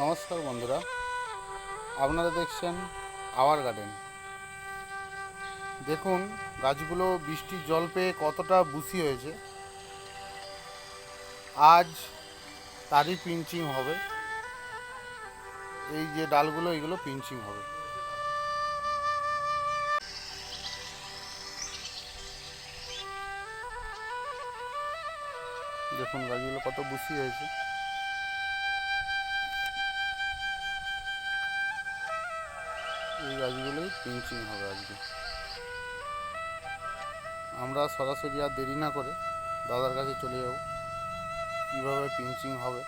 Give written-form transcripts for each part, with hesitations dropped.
নমস্কার বন্ধুরা, আপনারা দেখছেন আওয়ার গার্ডেন। দেখুন গাছগুলো বৃষ্টির জল পেয়ে কতটা বুশি হয়েছে। আজ তারই পিঞ্চিং হবে। এই যে ডালগুলো, এইগুলো পিঞ্চিং হবে। দেখুন গাছগুলো কত বুশি হয়েছে। এই গাছগুলোই পিঞ্চিং হবে আজকে। আমরা সরাসরি আর দেরি না করে দাদার কাছে চলে যাব, কীভাবে পিঞ্চিং হবে,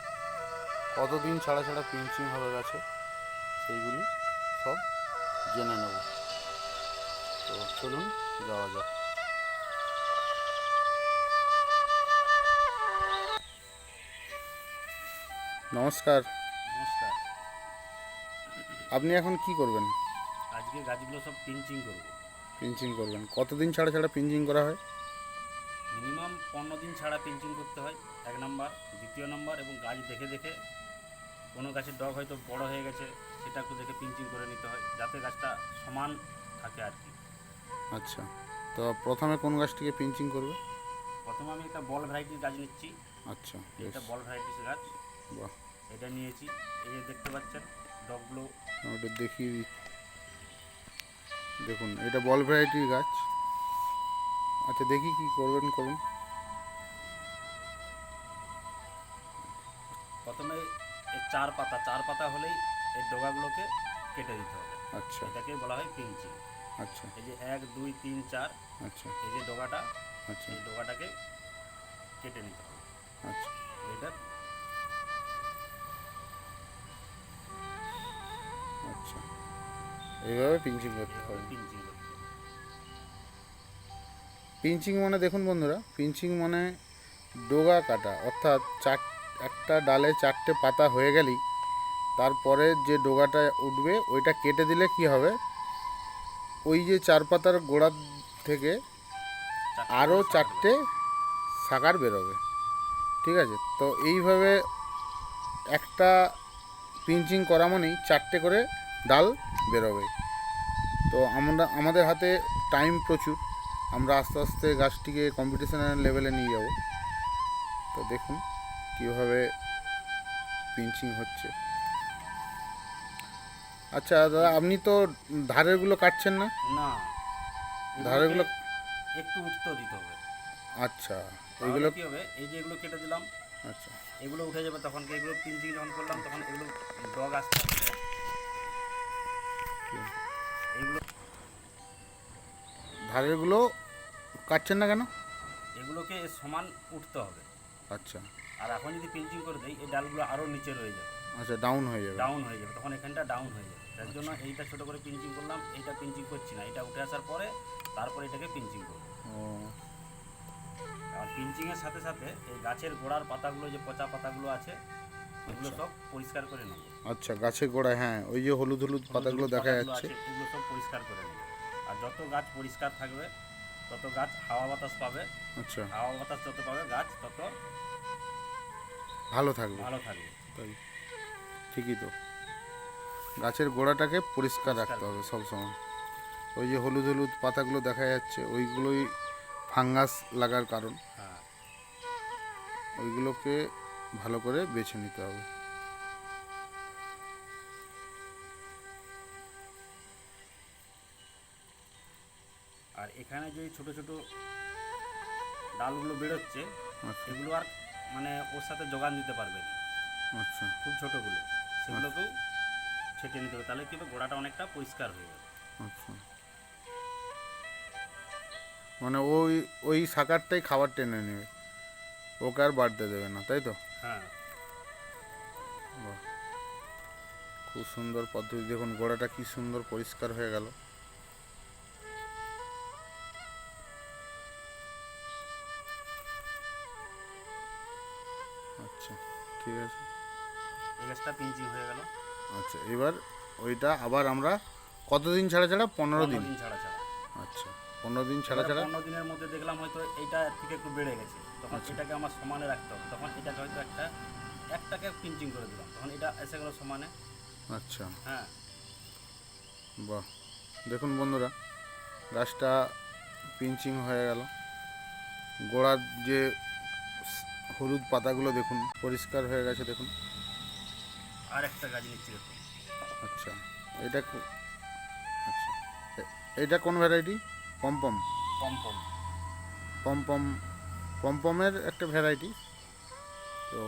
কতদিন ছাড়া ছাড়া পিঞ্চিং হবে গাছে, সেইগুলি সব জেনে নেব। তো চলুন যাওয়া যাক। নমস্কার। নমস্কার। আপনি এখন কি করবেন? আজকে গাছগুলো সব পিঞ্চিং করব। পিঞ্চিং করবেন? কতদিন ছাড়া ছাড়া পিঞ্চিং করা হয়? মিনিমাম 15 দিন ছাড়া পিঞ্চিং করতে হয়, এক নাম্বার। দ্বিতীয় নাম্বার, এবং গাছ দেখে দেখে, কোনো গাছের ডগ হয়তো বড় হয়ে গেছে সেটা একটু দেখে পিঞ্চিং করে নিতে হয়, যাতে গাছটা সমান থাকে আর কি। আচ্ছা, তো প্রথমে কোন গাছটিকে পিঞ্চিং করবে? প্রথমে আমি একটা বল ভ্যারাইটির গাছ নিচ্ছি। আচ্ছা, এটা বল ভ্যারাইটিস গাছ। বাহ, এটা নিয়েছি। এই যে দেখতে পাচ্ছেন ডগগুলো। ওটা দেখিয়ে দিই। দেখুন এটা বল ভ্যারাইটির গাছ। আচ্ছা, দেখি কি করবেন করুন। প্রথমে এই চার পাতা হলেই এই ডগাগুলোকে কেটে দিতে হবে। আচ্ছা এটাকে বলা হয় পিঞ্চিং। আচ্ছা এই যে 1 2 3 4, আচ্ছা এই যে ডগাটা, আচ্ছা এই ডগাটাকে কেটে নিতে হবে। আচ্ছা এটা আচ্ছা, এইভাবে পিঞ্চিং করতে হবে। পিঞ্চিং করতে হবে। পিঞ্চিং মানে দেখুন বন্ধুরা, পিঞ্চিং মানে ডগা কাটা, অর্থাৎ একটা ডালে 4টে পাতা হয়ে গেলেই তারপরে যে ডগাটা উঠবে ওইটা কেটে দিলে কি হবে, ওই যে 4 পাতার গোড়ার থেকে আরও 4টে শাখার বেরোবে। ঠিক আছে, তো এইভাবে একটা পিঞ্চিং করা মানেই 4টে করে ডাল বেরোবে। তো আমাদের হাতে টাইম প্রচুর, আমরা আস্তে আস্তে গাছটিকে কম্পিটিশনের লেভেলে নিয়ে যাব। তো দেখুন কীভাবে পিঞ্চিং হচ্ছে। আচ্ছা দাদা, আপনি তো ধারেরগুলো কাটছেন না? না, ধারেরগুলো একটু উঠতে দিতে হবে। আচ্ছা, এইগুলো এইগুলো কি হবে, এই যে এগুলো কেটে দিলাম, আচ্ছা এগুলো উঠে যাবে। তখন এগুলো পিঞ্চিং যখন করলাম তখন এগুলো ডগ আস্তে আস্তে এগুলো ধারেরগুলো কাটছেন না কেন? এগুলোকে সমান উঠতে হবে। আচ্ছা আর এখন যদি পিঞ্চিং করে দেয় এই ডালগুলো আরও নিচে রয়ে যাবে, আচ্ছা, ডাউন হয়ে যাবে। তখন এখানটা ডাউন হয়ে যাবে। তার জন্য এইটা ছোট করে পিঞ্চিং করলাম, এইটা পিঞ্চিং করছি না, এটা উঠে আসার পরে তারপরে এটাকে পিঞ্চিং করবো। ও আর পিঞ্চিংয়ের সাথে সাথে এই গাছের গোড়ার পাতাগুলো, যে পচা পাতাগুলো আছে, এগুলো সব পরিষ্কার করে নেব। আচ্ছা, গাছের গোড়ায়, হ্যাঁ, ওই যে হলুদ হলুদ পাতাগুলো দেখা যাচ্ছে, এগুলো সব পরিষ্কার করে নেব। আর যত গাছ পরিষ্কার থাকবে তত গাছ হাওয়া বাতাস পাবে। আচ্ছা, হাওয়া বাতাস যত পাবে গাছ তত ভালো থাকবে। তাই ঠিকই তো, গাছের গোড়াটাকে পরিষ্কার রাখতে হবে সব সময়। ওই যে হলুদ হলুদ পাতাগুলো দেখা যাচ্ছে, ওইগুলোই ফাঙ্গাস লাগার কারণ। হ্যাঁ, ওইগুলোকে ভালো করে বেছে নিতে হবে। আর এখানে যে ছোট ছোট ডালগুলো বেরোচ্ছে, আচ্ছা এগুলো আর মানে ওর সাথে যোগান দিতে পারবে না। আচ্ছা খুব ছোটোগুলো, সেগুলোকেও ছেটে নিতে হবে, তাহলে কী হবে, গোড়াটা অনেকটা পরিষ্কার হয়ে যাবে। আচ্ছা, মানে ওই ওই শাকারটাই খাবার টেনে নেবে, ওকে আর বাড়তে দেবে না, তাই তো? হ্যাঁ, বাহ, খুব সুন্দর পদ্ধতি। দেখুন গোড়াটা কি সুন্দর পরিষ্কার হয়ে গেল। আচ্ছা, ঠিক আছে। এই গাছটা পিঞ্চিং হয়ে গেল। আচ্ছা, এবার ওইটা আবার আমরা কতদিন ছাড়া ছাড়া? 15 দিন ছাড়া ছাড়া। আচ্ছা, 15 দিন ছাড়া ছাড়া। 15 দিনের মধ্যে দেখলাম হয়তো এইটা থেকে একটু বেড়ে গেছে, তখন এটাকে আমার সমানে রাখতে হবে। তখন এটাকে হয়তো একটা একটাকে পিঞ্চিং করে দিলাম, তখন এটা এসে গেলো সমানে। আচ্ছা, হ্যাঁ, বাহ। দেখুন বন্ধুরা, গাছটা পিঞ্চিং হয়ে গেল। গোড়ার যে হলুদ পাতাগুলো দেখুন পরিষ্কার হয়ে গেছে দেখুন। আর একটা গাছ নিচ্ছি দেখুন। আচ্ছা, এটা আচ্ছা, এটা কোন ভ্যারাইটি? পমপম। পমপম। পমপম, পমপমের একটা ভ্যারাইটি। তো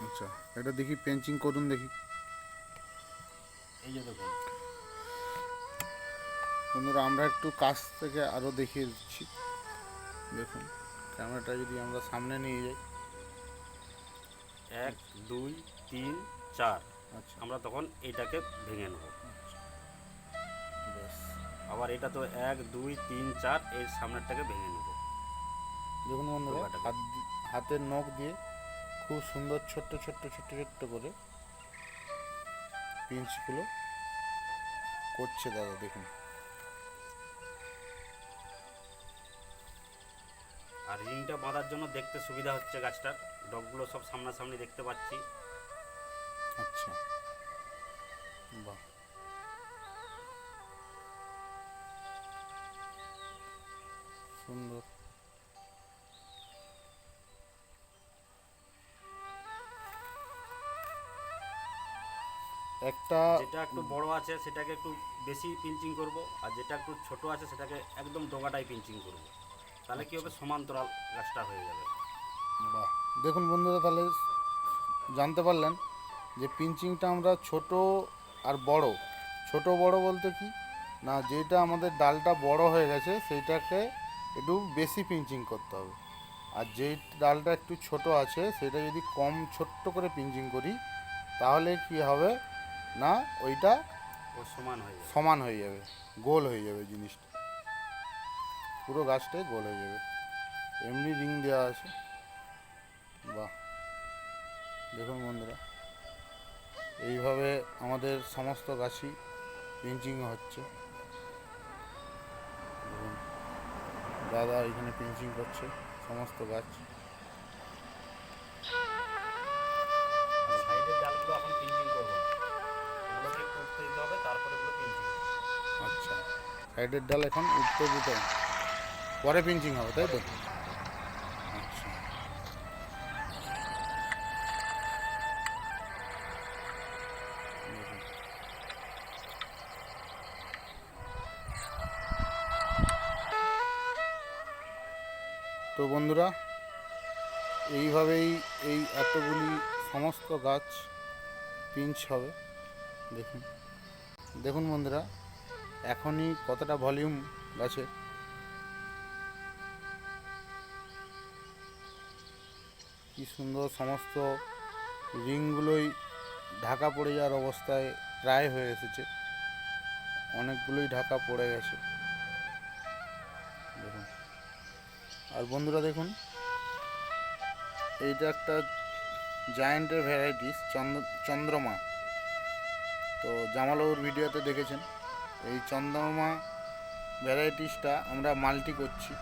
আচ্ছা, এটা দেখি পেঞ্চিং করুন দেখি। এই যে দেখুন। বন্ধুরা, আমরা একটু কাছ থেকে আরও দেখিয়ে দিচ্ছি। দেখুন, ক্যামেরাটা যদি আমরা সামনে নিয়ে যাই। 1 2 3 4, আচ্ছা, আমরা তখন এইটাকে ভেঙে নেব। বেশ। আবার এটা তো 1 2 3 4, এর সামনেরটাকে ভেঙে নেব। দেখুন বন্ধুরা, ডোকাটাকে। হাতের নখ দিয়ে খুব সুন্দর ছোট্ট ছোট্ট ছোট্ট ছোট্ট করে পিঞ্চগুলো করছে দাদা, দেখুন। আর রিংটা বাঁধার জন্য দেখতে সুবিধা হচ্ছে গাছটার, ডগগুলো সব সামনাসামনি দেখতে পাচ্ছি। আচ্ছা, বাহ। সুন্দর। একটা যেটা একটু বড় আছে সেটাকে একটু বেশি পিঞ্চিং করব, আর যেটা একটু ছোট আছে সেটাকে একদম ডোগাটাই পিঞ্চিং করব। তাহলে কি হবে, সমান্তরাল গাছটা হয়ে যাবে। বাহ। দেখুন বন্ধুরা, তাহলে জানতে পারলেন যে পিঞ্চিংটা আমরা ছোট আর বড়, ছোট বড় বলতে কি না, যেটা আমাদের ডালটা বড় হয়ে গেছে সেইটাকে একটু বেশি পিঞ্চিং করতে হবে। আর যেই ডালটা একটু ছোট আছে সেটা যদি কম ছোট্ট করে পিঞ্চিং করি তাহলে কি হবে না, ওইটা ও সমান হয়ে যাবে। সমান হয়ে যাবে, গোল হয়ে যাবে জিনিসটা, পুরো গাছটাই গোল হয়ে যাবে। এমনি রিং দেওয়া আছে। বাহ। দেখুন বন্ধুরা, এইভাবে আমাদের সমস্ত গাছই পিঞ্চিং হচ্ছে। দেখুন, দাদা এখানে পিঞ্চিং করছে সমস্ত গাছ। সাইডের ডালগুলো এখন পিঞ্চিং করব না, ওগুলোকে একটু উঠতে দিতে হবে, তারপরে ওগুলো পিঞ্চিং হবে। আচ্ছা, সাইডের ডাল এখন উঠতে দিতে হবে, পরে পিঞ্চিং হবে তাই তো? আচ্ছা, দেখুন। তো বন্ধুরা, এইভাবেই এই এতগুলি সমস্ত গাছ পিঞ্চ হবে। দেখুন, দেখুন বন্ধুরা, এখনই কতটা ভলিউম গাছে। কি সুন্দর, সমস্ত রিংগুলোই ঢাকা পড়ে যাওয়ার অবস্থায় প্রায় হয়ে এসেছে, অনেকগুলোই ঢাকা পড়ে গেছে দেখুন। আর বন্ধুরা দেখুন, এইটা একটা জায়ান্টের ভ্যারাইটিস চন্দ্রমা। তো জামালবাবুর ভিডিওতে দেখেছেন এই চন্দ্রমা ভ্যারাইটিসটা আমরা মাল্টি করছি।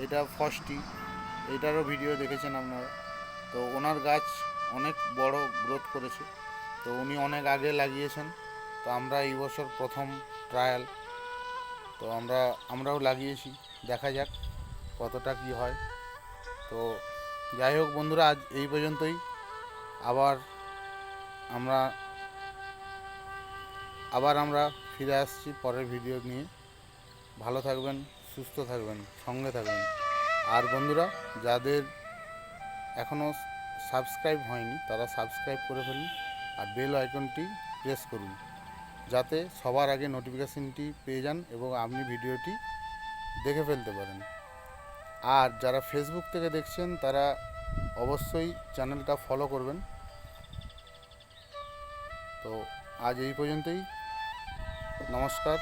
এটা ফস্টি, এইটারও ভিডিও দেখেছেন আপনারা। তো ওনার গাছ অনেক বড় গ্রোথ করেছে, তো উনি অনেক আগে লাগিয়েছেন। তো আমরা এই বছর প্রথম ট্রায়াল, তো আমরাও লাগিয়েছি, দেখা যাক কতটা কি হয়। তো যাই হোক বন্ধুরা, আজ এই পর্যন্তই। আবার আমরা ফিরে আসছি পরের ভিডিও নিয়ে। ভালো থাকবেন, সুস্থ থাকবেন, সঙ্গে থাকবেন। আর বন্ধুরা, যাদের এখনও সাবস্ক্রাইব হয়নি তারা সাবস্ক্রাইব করে ফেলুন, আর বেল আইকনটি প্রেস করুন, যাতে সবার আগে নোটিফিকেশানটি পেয়ে যান এবং আপনি ভিডিওটি দেখে ফেলতে পারেন। আর যারা ফেসবুক থেকে দেখছেন তারা অবশ্যই চ্যানেলটা ফলো করবেন। তো আজ এই পর্যন্তই, নমস্কার।